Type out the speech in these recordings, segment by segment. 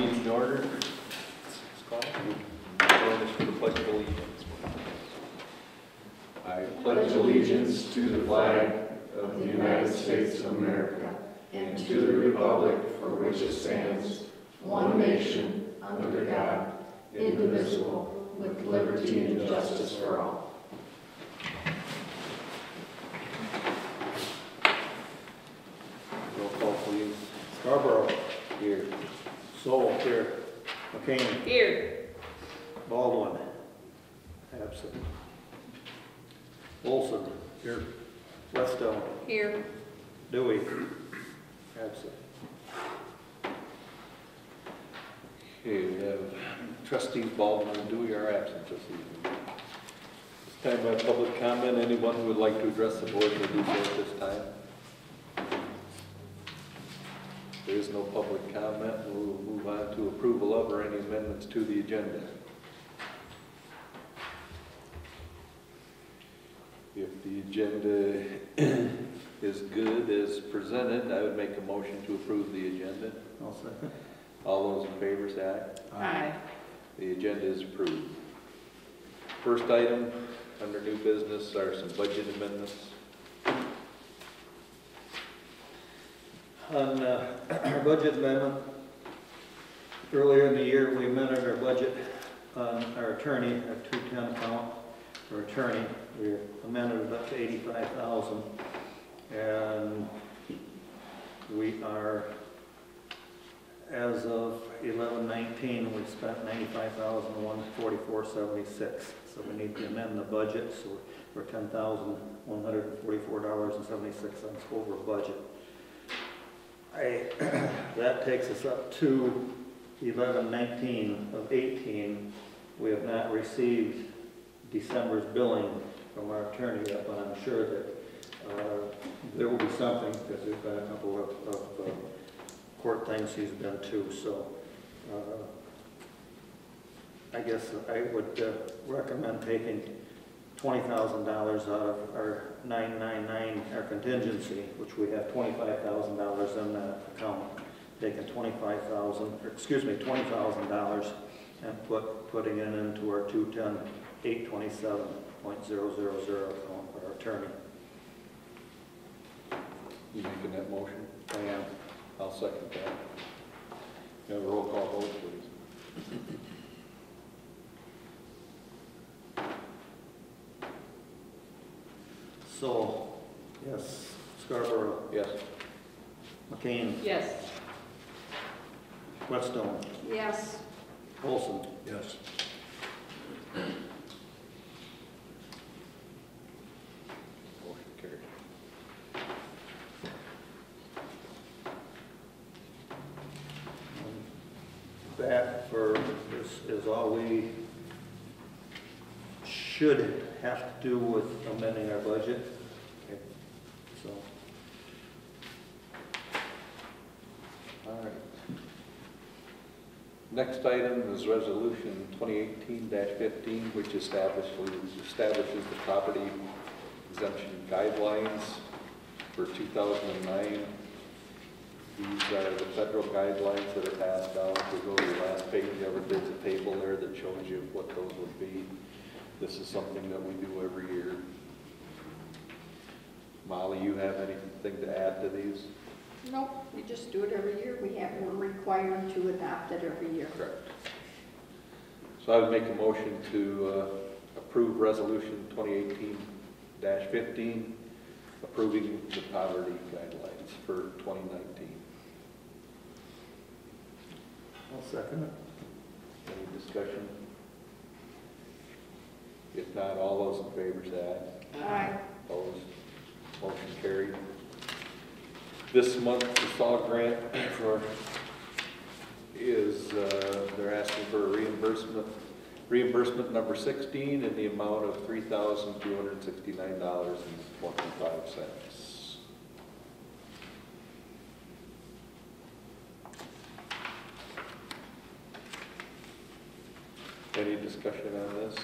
meeting to order. Scott, join us for the Pledge of Allegiance. I pledge allegiance to the flag of the United States of America and to the republic for which it stands, one nation, under God, indivisible, with liberty and justice for all. Roll call, please. Scarborough. Here. Soul. Here. McCain. Here. Baldwin. Absent. Olson. Here. Westell. Here. Dewey. Absent. Okay, we have trustees Baldwin and Dewey are absent this evening. This time we have public comment. Anyone who would like to address the board may do so at this time. If there is no public comment, we'll move on to approval of or any amendments to the agenda. If the agenda is good as presented, I would make a motion to approve the agenda. I'll second. All those in favor say aye. Aye. The agenda is approved. First item under new business are some budget amendments. On our budget amendment, earlier in the year we amended our budget on our attorney, our 210 account for attorney. We amended it up to $85,000, and we are, as of 11/19, we spent $95,144.76. So we need to amend the budget, so we're $10,144.76 over budget. That takes us up to 11/19 of 18. We have not received December's billing from our attorney yet, but I'm sure that there will be something, because there's been a couple of court things he's been to. So I guess I would recommend taking $20,000 out of our 999, our contingency, which we have $25,000 in that account. Taking $20,000 and putting it into our 210,827.000 account for our attorney. You making that motion? I am. I'll second that. You have a roll call vote, please. So, yes. Scarborough. Yes. McCain. Yes. Whetstone. Yes. Olson. Yes. Motion carried. That is all we should have to do with amending our budget. Okay. So, All right. Next item is Resolution 2018-15, which establishes the property exemption guidelines for 2009. These are the federal guidelines that are passed out. If we go to the last page, there's a table there that shows you what those would be. This is something that we do every year. Molly, you have anything to add to these? Nope, we just do it every year. We're required to adopt it every year. Correct. So I would make a motion to approve Resolution 2018-15, approving the poverty guidelines for 2019. I'll second it. Any discussion? If not, all those in favor say aye. Aye. Opposed? Motion carried. This month, the SAW grant they're asking for a reimbursement number 16 in the amount of $3,269.25. Any discussion on this?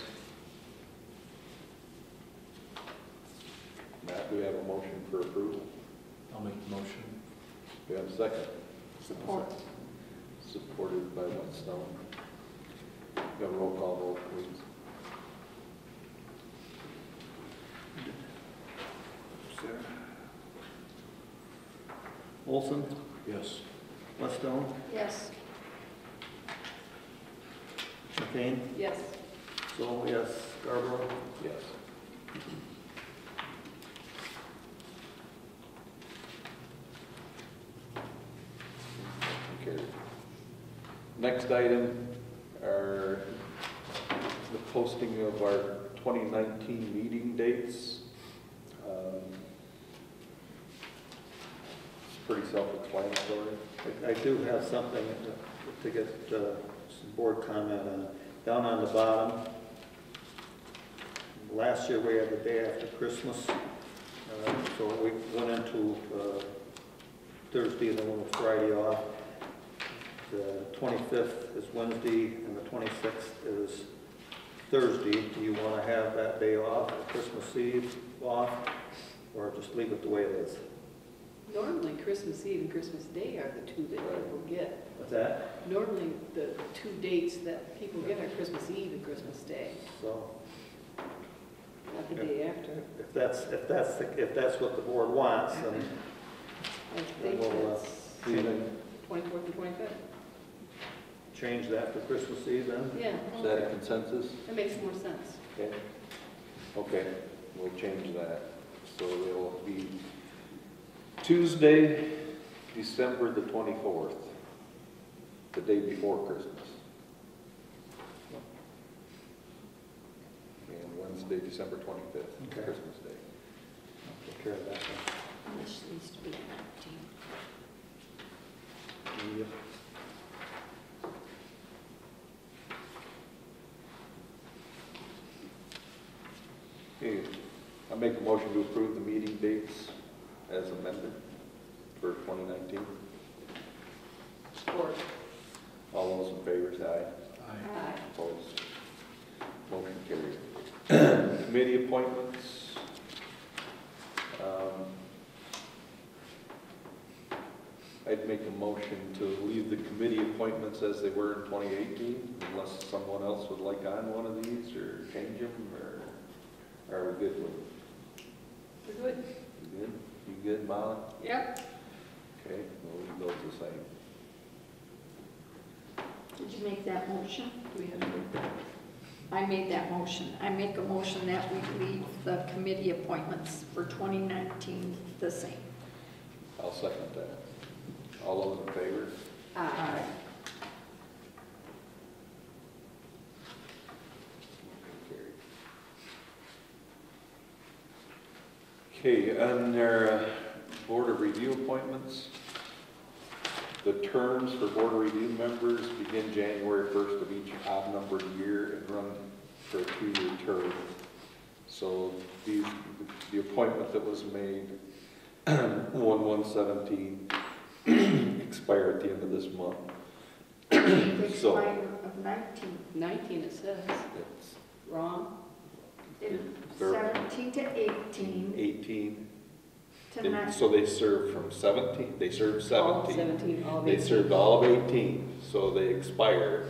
Matt, do we have a motion for approval? I'll make the motion. Do we have a second? Support. supported by Whetstone. Got a roll call vote, please. Sarah? Olson? Yes. Whetstone? Yes. McCain? Yes. So, yes. Scarborough? Yes. Carried. Next item are the posting of our 2019 meeting dates. It's pretty self-explanatory. I do have something to get some board comment on. Down on the bottom, last year we had the day after Christmas, so we went into Thursday and then went with Friday off. The 25th is Wednesday and the 26th is Thursday. Do you want to have that day off, or Christmas Eve off, or just leave it the way it is? Normally, Christmas Eve and Christmas Day are the two that people get. What's that? Normally, the two dates that people get are Christmas Eve and Christmas Day, So not the day after. if that's what the board wants, then I think we'll, that's leave it. 24th and 25th. Change that for Christmas Eve then? Yeah, Is that a consensus? that makes more sense. Okay. Okay, we'll change that. So it'll be Tuesday, December the 24th, the day before Christmas. And Wednesday, December 25th, Okay. Christmas Day. Take care of that then. This needs to be 19. Yep. Okay, I make a motion to approve the meeting dates as amended for 2019. Support. All those in favor say aye. Aye. Opposed? Motion carried. Committee appointments. I'd make a motion to leave the committee appointments as they were in 2018, unless someone else would like on one of these, or change them, or are we good with it? We're good. You good? You good, Molly? Yep. Okay, we'll leave those the same. Did you make that motion? Do we have to? I made that motion. I make a motion that we leave the committee appointments for 2019 the same. I'll second that. All those in favor? Aye. Okay, on their Board of Review appointments, the terms for Board of Review members begin January 1st of each odd-numbered year and run for a 2-year term. So the appointment that was made 1/1/17 expire at the end of this month. So Expire of 19. 19 it says. it's Wrong. They're 17 to 18 18. to They- 19. So they served from 17, they served All 17. 17, all of They 18. served all of 18, so they expired.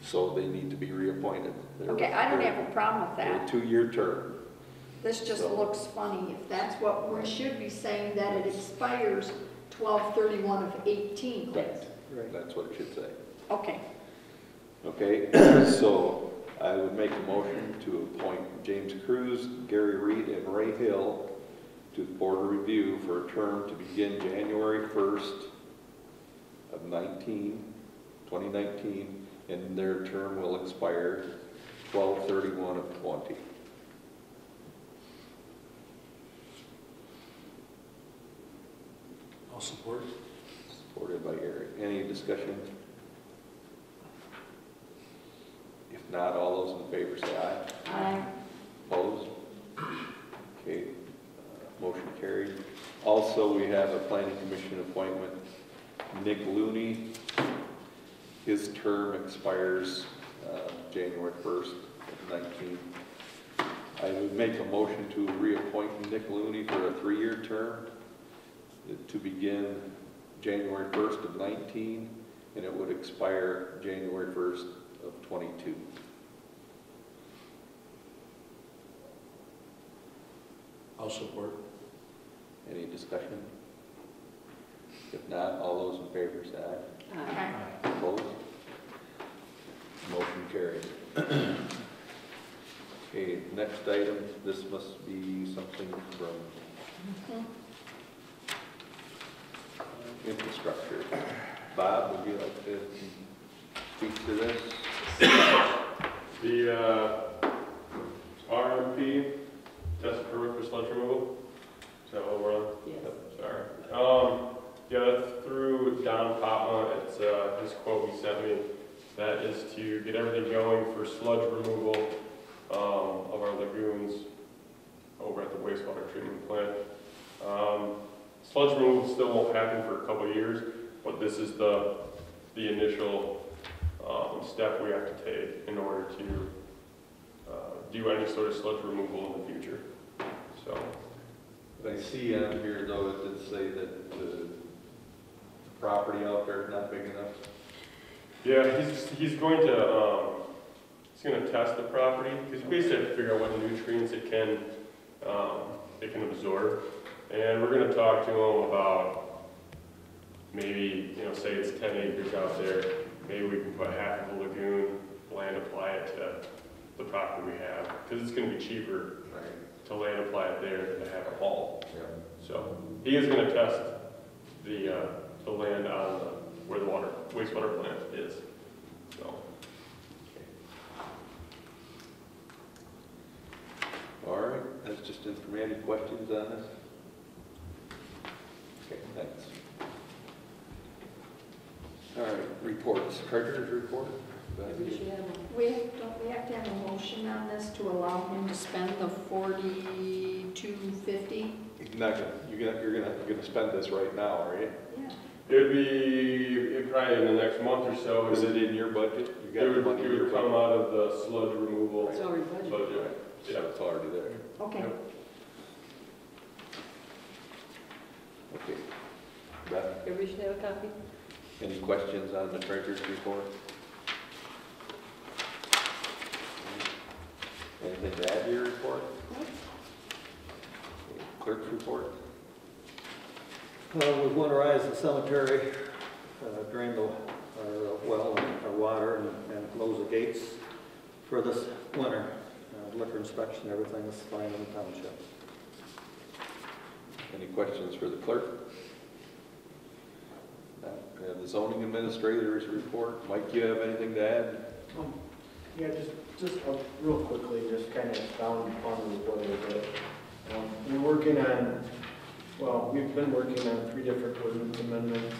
So they need to be reappointed. Okay, I don't have a problem with They're a that. 2-year term. This just So- looks funny. If that's what we should be saying, that it expires 12/31 of 18. Right. Right. That's what it should say. Okay. Okay, so I would make a motion to appoint James Cruz, Gary Reed, and Ray Hill to the Board of Review for a term to begin January 1st of 2019, and their term will expire 12/31 of 20. I'll support. Supported by Eric. Any discussion? If not, all those in favor say aye. Aye. Opposed? Okay, motion carried. Also, we have a planning commission appointment, Nick Looney. His term expires January 1st of 19. I would make a motion to reappoint Nick Looney for a 3-year term to begin January 1st of 19, and it would expire January 1st of 22. I'll support. Any discussion? If not, all those in favor say aye. Aye. Opposed? Motion carried. Okay, next item, this must be something from infrastructure. Bob, would you like to speak to this? The RMP, test permit for sludge removal. Is that what we're on? Yes. Sorry. Yeah, that's through Don Popma. It's his quote he sent me. That is to get everything going for sludge removal of our lagoons over at the wastewater treatment plant. Sludge removal still won't happen for a couple of years, but this is the initial step we have to take in order to do any sort of sludge removal in the future. So, I see on here though, it did say that the property out there is not big enough. yeah, he's going to test the property because basically have to figure out what nutrients it can absorb, and we're going to talk to him about maybe, you know, say it's 10 acres out there, maybe we can put half of the lagoon, land apply it to the property we have, because it's going to be cheaper to land apply it there than to have a haul. Yeah. So he is going to test the land on where the wastewater plant is. So. All right, that's just information. Any questions on this? Okay, thanks. All right, reports. Treasurer's report. Maybe we should have one. Don't we have to have a motion on this to allow him to spend the $42.50? You're gonna spend this right now, right? Yeah. It'd probably in the next month or so. Is it in your budget? You It got the would, money it in your would come budget? out of the sludge removal It's already budgeted. budget. Yeah, it's already there. Okay. Yep. Okay. Beth, Everybody should have a copy? any questions on the treasurer's report? Anything to add to your report? Okay, clerk's report? We winterized the cemetery, drained our well and our water, and closed the gates for this winter. Liquor inspection, everything is fine in the township. Any questions for the clerk? No. We have the zoning administrator's report. Mike, you have anything to add? Yeah, just real quickly, just kind of expound upon the report a little bit. We've been working on 3 different ordinance amendments.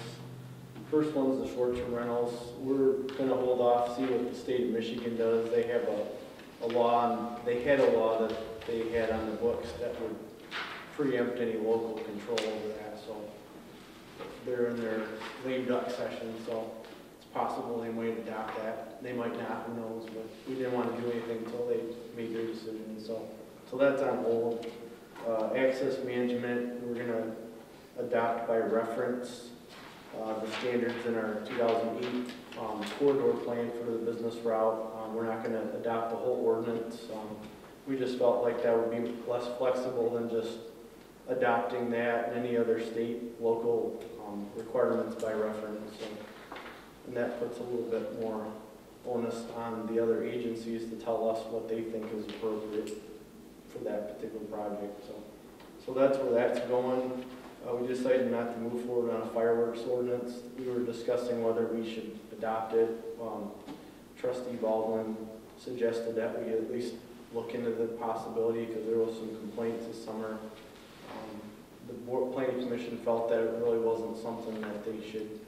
First one's the short-term rentals. We're gonna hold off, see what the state of Michigan does. They have a law, they had a law that they had on the books that would preempt any local control over that, so they're in their lame duck session, so it's possible they might adopt that. They might not, who knows, but we didn't want to do anything until they made their decision, so that's on hold. Access management, we're gonna adopt by reference the standards in our 2008 corridor plan for the business route. We're not gonna adopt the whole ordinance. We just felt like that would be less flexible than just adopting that and any other state, local requirements by reference. And that puts a little bit more onus on the other agencies to tell us what they think is appropriate for that particular project. So that's where that's going. We decided not to move forward on a fireworks ordinance. We were discussing whether we should adopt it. Trustee Baldwin suggested that we at least look into the possibility because there was some complaints this summer. The planning commission felt that it really wasn't something that they should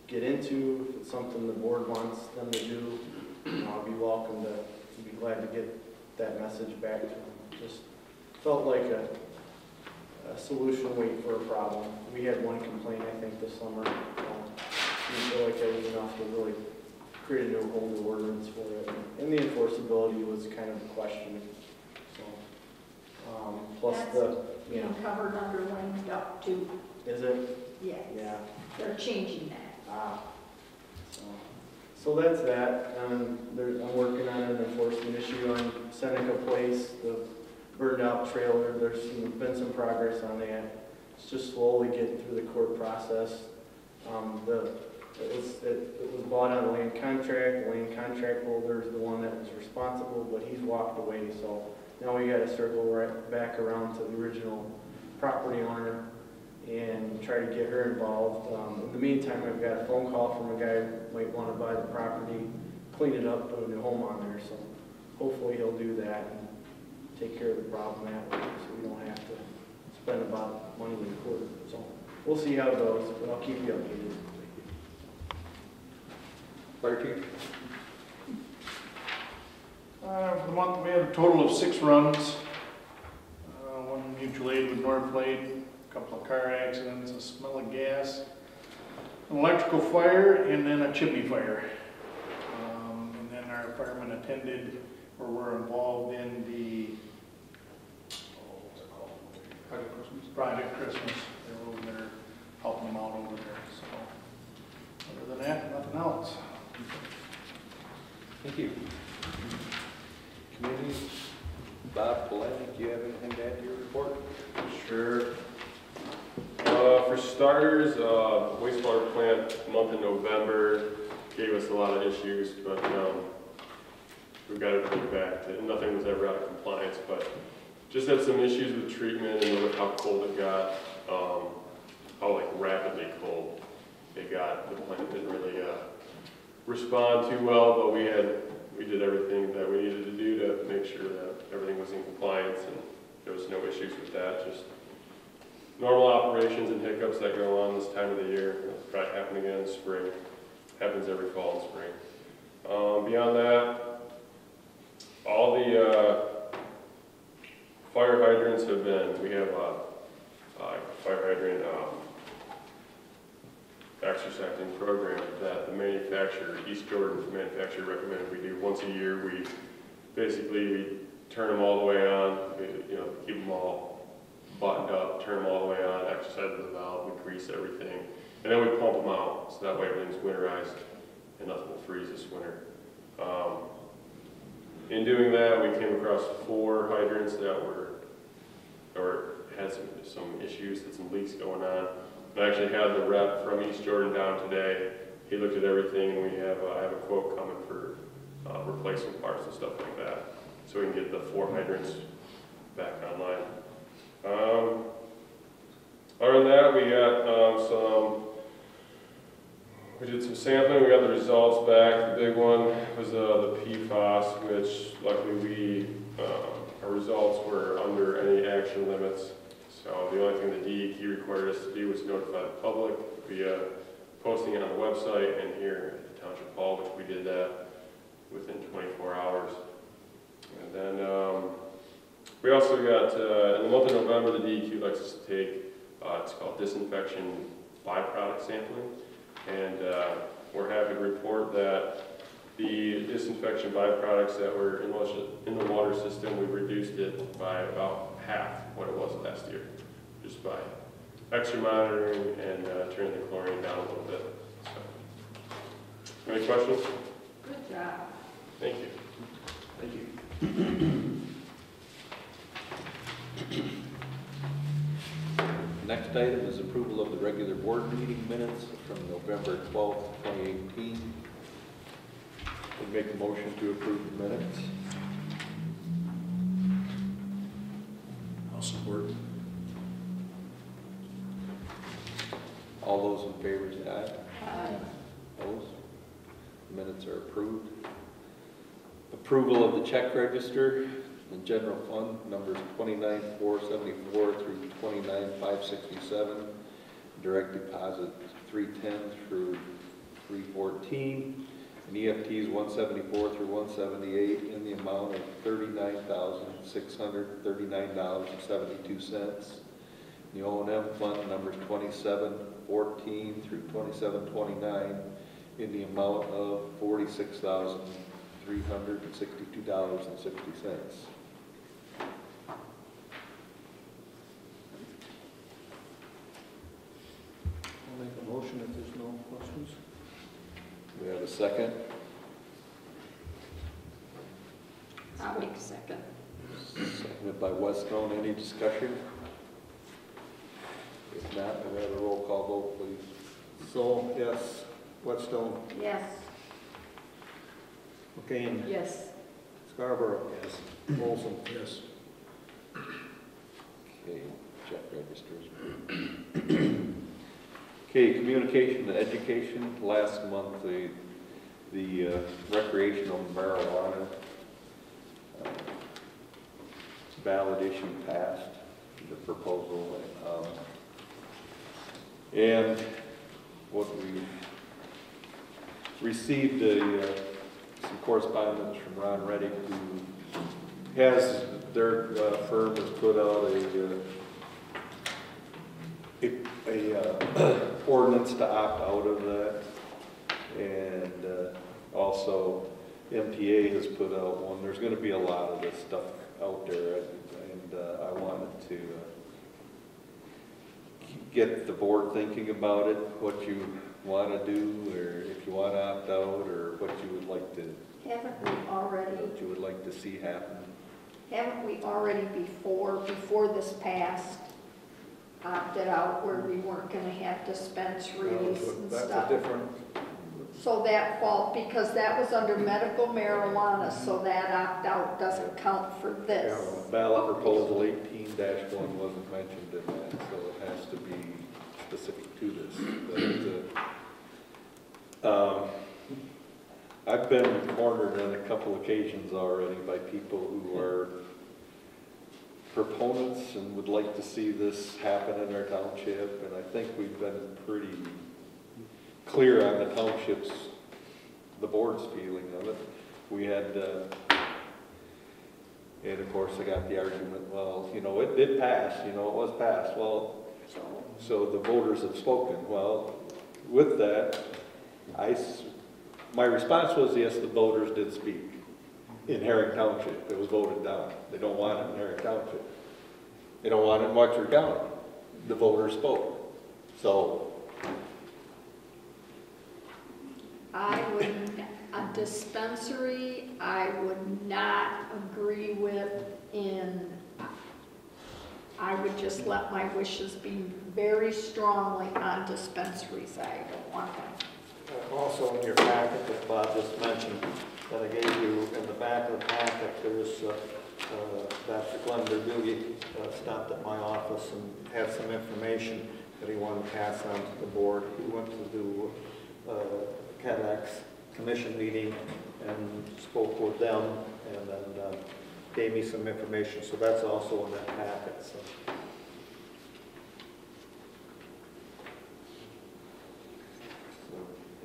get into. If it's something the board wants them to do, I'll be welcome to be glad to get that message back to them. Just felt like a solution wait for a problem. We had one complaint, I think, this summer. Didn't feel like that was enough to really create a whole new ordinance for it. And the enforceability was kind of a question. So, plus That's the, being covered under lame duck too. is it? Yes. Yeah. They're changing that. So that's that. I'm working on an enforcement issue on Seneca Place, the burned out trailer. There's been some progress on that. It's just slowly getting through the court process. It was bought on a land contract. The land contract holder is the one that was responsible, but he's walked away. So now we got to circle right back around to the original property owner and try to get her involved. In the meantime, I've got a phone call from a guy who might want to buy the property, clean it up, put a new home on there. So hopefully he'll do that and take care of the problem that way, so we don't have to spend a lot of money in court. So we'll see how it goes, but I'll keep you updated. Fire chief? For the month, we had a total of 6 runs. One mutual aid with North Lake, a couple of car accidents, a smell of gas, an electrical fire, and then a chimney fire. And then our firemen attended or were involved in the, what's it called? Project Christmas. They were over there helping them out over there. So other than that, nothing else. Thank you. Committee, Bob, Polanic, do you have anything to add to your report? Sure. For starters, wastewater plant month in November gave us a lot of issues, but we got everything back. Nothing was ever out of compliance, but just had some issues with treatment and with how cold it got, how like rapidly cold it got. The plant didn't really respond too well, but we did everything that we needed to do to make sure that everything was in compliance, and there was no issues with that. Just normal operations and hiccups that go on this time of the year. It'll probably happen again in spring. Happens every fall and spring. Beyond that, all the fire hydrants have been. We have a fire hydrant exercising program that the manufacturer, East Jordan manufacturer, recommended we do once a year. We turn them all the way on, keep them all buttoned up, turn them all the way on, exercise the valve, we grease everything, and then we pump them out, so that way everything's winterized and nothing will freeze this winter. In doing that, we came across 4 hydrants that had some issues, had some leaks going on. I actually had the rep from East Jordan down today. He looked at everything, and I have a quote coming for replacement parts and stuff like that, so we can get the 4 hydrants back online. Other than that, we got we did some sampling. We got the results back. The big one was the PFAS, which luckily our results were under any action limits. So the only thing the DEQ required us to do was notify the public via posting it on the website and here at the Township Hall, which we did that within 24 hours. And then we also got, in the month of November, the DEQ likes us to take, it's called disinfection byproduct sampling. And we're happy to report that the disinfection byproducts that were in the water system, we reduced it by about half what it was last year, just by extra monitoring and turning the chlorine down a little bit. So, any questions? Good job. Thank you. Thank you. Next item is approval of the regular board meeting minutes from November 12th, 2018. Would make a motion to approve the minutes. I'll support. All those in favor say aye. Opposed? Minutes are approved. Approval of the check register in general fund, numbers 29,474 through 29,567. Direct deposit 310 through 314. And EFTs 174 through 178 in the amount of $39,639.72. The O&M fund numbers 2714 through 2729 in the amount of $46,362.60. a second? I'll make a second. Seconded by Weststone. Any discussion? If not, we'll have a roll call vote, please. So, yes. Whetstone, Yes. McCain, Yes. Scarborough. Yes. Olson. Yes. Okay, check registers. Okay, communication and education. Last month, the recreational marijuana ballot issue passed, the proposal. And what we received some correspondence from Ron Reddick, who has, their firm has put out a ordinance to opt out of that. And also MTA has put out one. There's going to be a lot of this stuff out there, and I wanted to get the board thinking about it, what you want to do, or if you want to opt out, or what you would like to, Haven't we already, what you would like to see happen. before this passed, opted out where we weren't gonna have dispensaries and That's a stuff? different, So that because that was under medical marijuana, so that opt-out doesn't count for this. Ballot proposal 18-1 wasn't mentioned in that, so it has to be specific to this. But, I've been cornered on a couple occasions already by people who are proponents and would like to see this happen in our township, and I think we've been pretty clear on the township's, the board's feeling of it. We had, and of course I got the argument, well, you know, it did pass, you know, it was passed. Well, so the voters have spoken. Well, with that, my response was, yes, the voters did speak. In Haring Township, it was voted down. They don't want it in Haring Township. They don't want it in Wexford County. The voters spoke. So, A dispensary, I would not agree with I would just let my wishes be very strongly on dispensaries. I don't want them. also in your packet that Bob just mentioned, that I gave you in the back of the packet, there's Dr. Glenn Berdugi stopped at my office and had some information that he wanted to pass on to the board. He went to do CADAC's commission meeting and spoke with them, and then gave me some information, so that's also in that packet. So.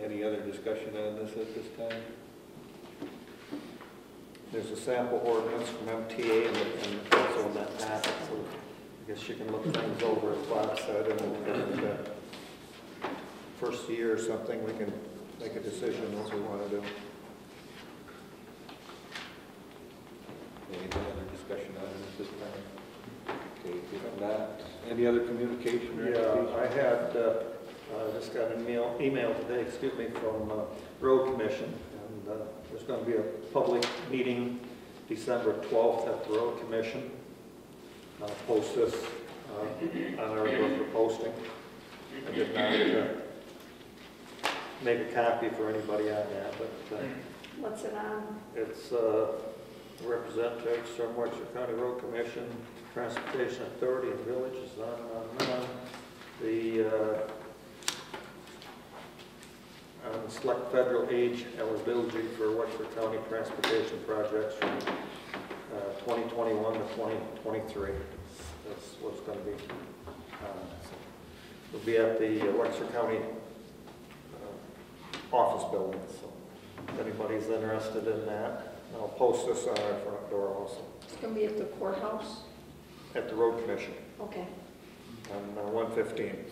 any other discussion on this at this time? There's a sample ordinance from MTA and also in that packet, so I guess you can look things over, as Bob said, and then first year or something, we can make a decision what we want to do. Any other discussion on it at this time? Okay, if not, any other communication or Yeah, I had just got an email today, from Road Commission, and there's going to be a public meeting December 12th at the Road Commission. I'll post this on our book for posting. I did not make a copy for anybody on that, but What's it on? it's representatives from Wexford County Road Commission, Transportation Authority and villages, on. The select federal age eligibility for Wexford County transportation projects from 2021 to 2023. That's what's going to be. It'll be at the Wexford County office building, so if anybody's interested in that, I'll post this on our front door also. It's going to be at the courthouse? At the Road Commission Okay. on 115.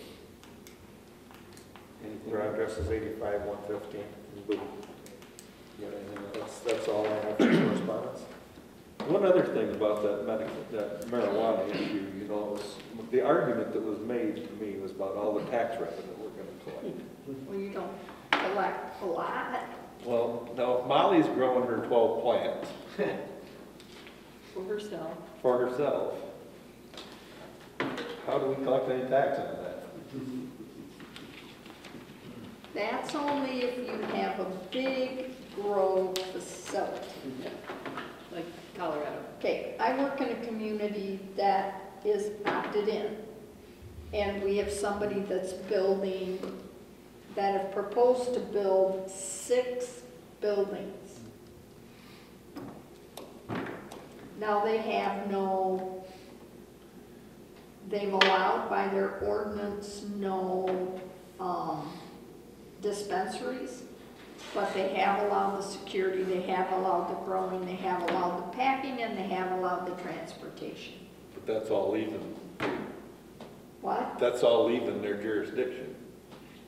Their address is 85 115. That's all I have for correspondence. One other thing about that marijuana issue, you know, was the argument that was made to me was about all the tax revenue we're going to collect. Well, you don't collect a lot. Well, now Molly's growing her 12 plants For herself. for herself. How do we collect any tax on that? That's only if you have a big grow facility. Like Colorado. Okay, I work in a community that is opted in, and we have somebody that's building, that have proposed to build 6 buildings. Now, they have no, they've allowed by their ordinance no dispensaries, but they have allowed the security, they have allowed the growing, they have allowed the packing, and they have allowed the transportation. But that's all leaving, What? that's all leaving their jurisdiction.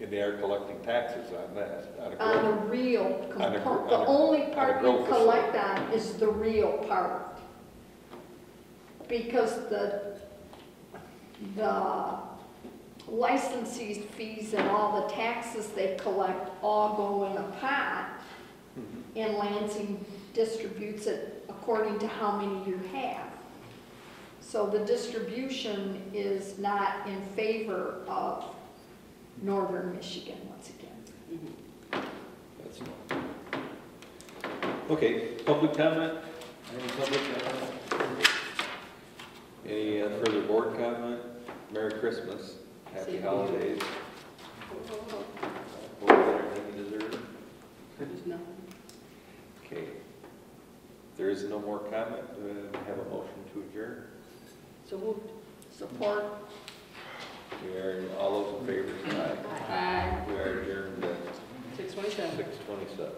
And they are collecting taxes on that, on a On the growth. real On a component, gr- the on a- only on a part grow you collect on is the real part. Because the licensees fees and all the taxes they collect all go in a pot, and Lansing distributes it according to how many you have. So the distribution is not in favor of northern Michigan once again. That's not. Okay, public comment? Any public comment? Any further board comment? Merry Christmas, happy Same. holidays. Oh, Hope everything you deserve. there's nothing. Okay. If there is no more comment, do we have a motion to adjourn? So moved. Support. We are, all those in favor, say aye. Aye. We are adjourned at 6:27. 6:27.